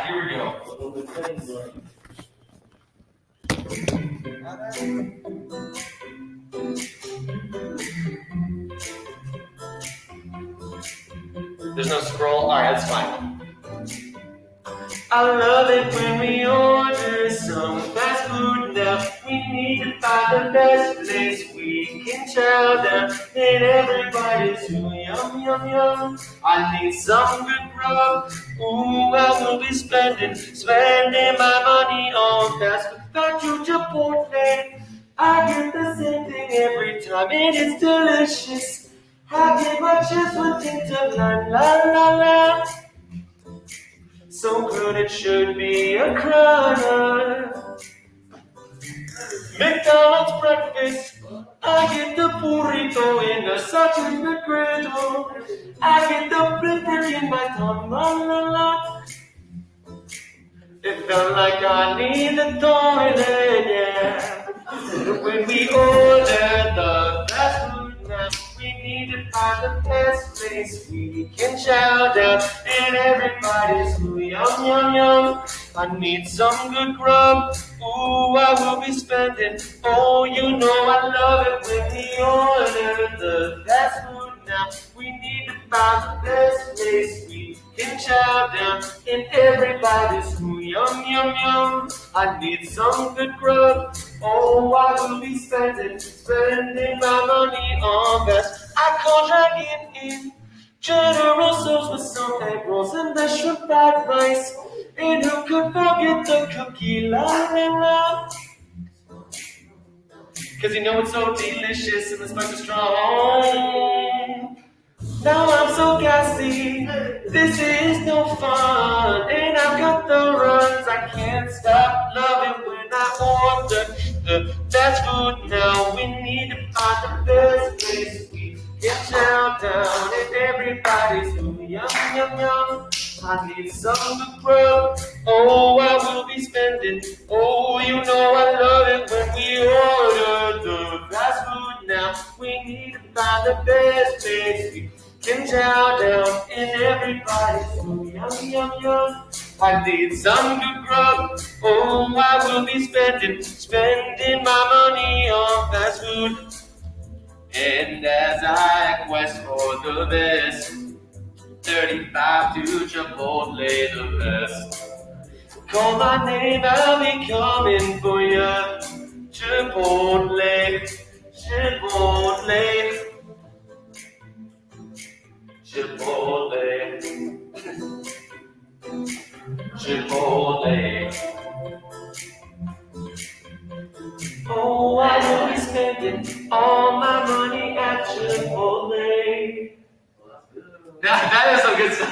here we go. There's no scroll? Alright, that's fine. I love it when we order some fast food now. We need to find the best place we can chow down. And everybody's ooh, yum, yum, yum. I need some good grub. Ooh, I will be spending my money on fast food. Back to Chipotle. I get the same thing every time, and it's delicious. I get my chest with into la la la la. So good it should be a crime. McDonald's breakfast. I get the burrito in a Saturday griddle. I get the flipper in my tongue, la la la. It felt like I need the toilet, yeah. When we ordered the fast food now, we need to find the best place we can chow down. And everybody's ooh, yum, yum, yum. I need some good grub. Ooh, I will be spending. Oh, you know I love it when we order the fast food now. We need to find the best place we can chow down. And everybody's ooh, yum, yum, yum. I need some good grub. Oh, I will be spending my money on best. I call dragging in general sauce with some egg rolls and mushroom fried rice. And who could forget the cookie, la la la? Cause you know it's so delicious and the spice is strong. Now I'm so gassy, this is no fun. And I've got the runs, I can't stop loving when I order the fast food now. We need to find the best place we can chow down. And everybody's ooh, yum, yum, yum. I need some good grub. Oh, I will be spending. Oh, you know I love it when we order the fast food now. We need to find the best place we can chow down. And everybody's ooh, yum, yum, yum. I need some good grub. Oh, I will be spending my money on fast food. And as I quest for the best, 35 to Chipotle the best. Call my name, I'll be coming for ya. Chipotle, Chipotle, Chipotle, Chipotle. Oh, I will be spending all my money at Chipotle. That is some good stuff.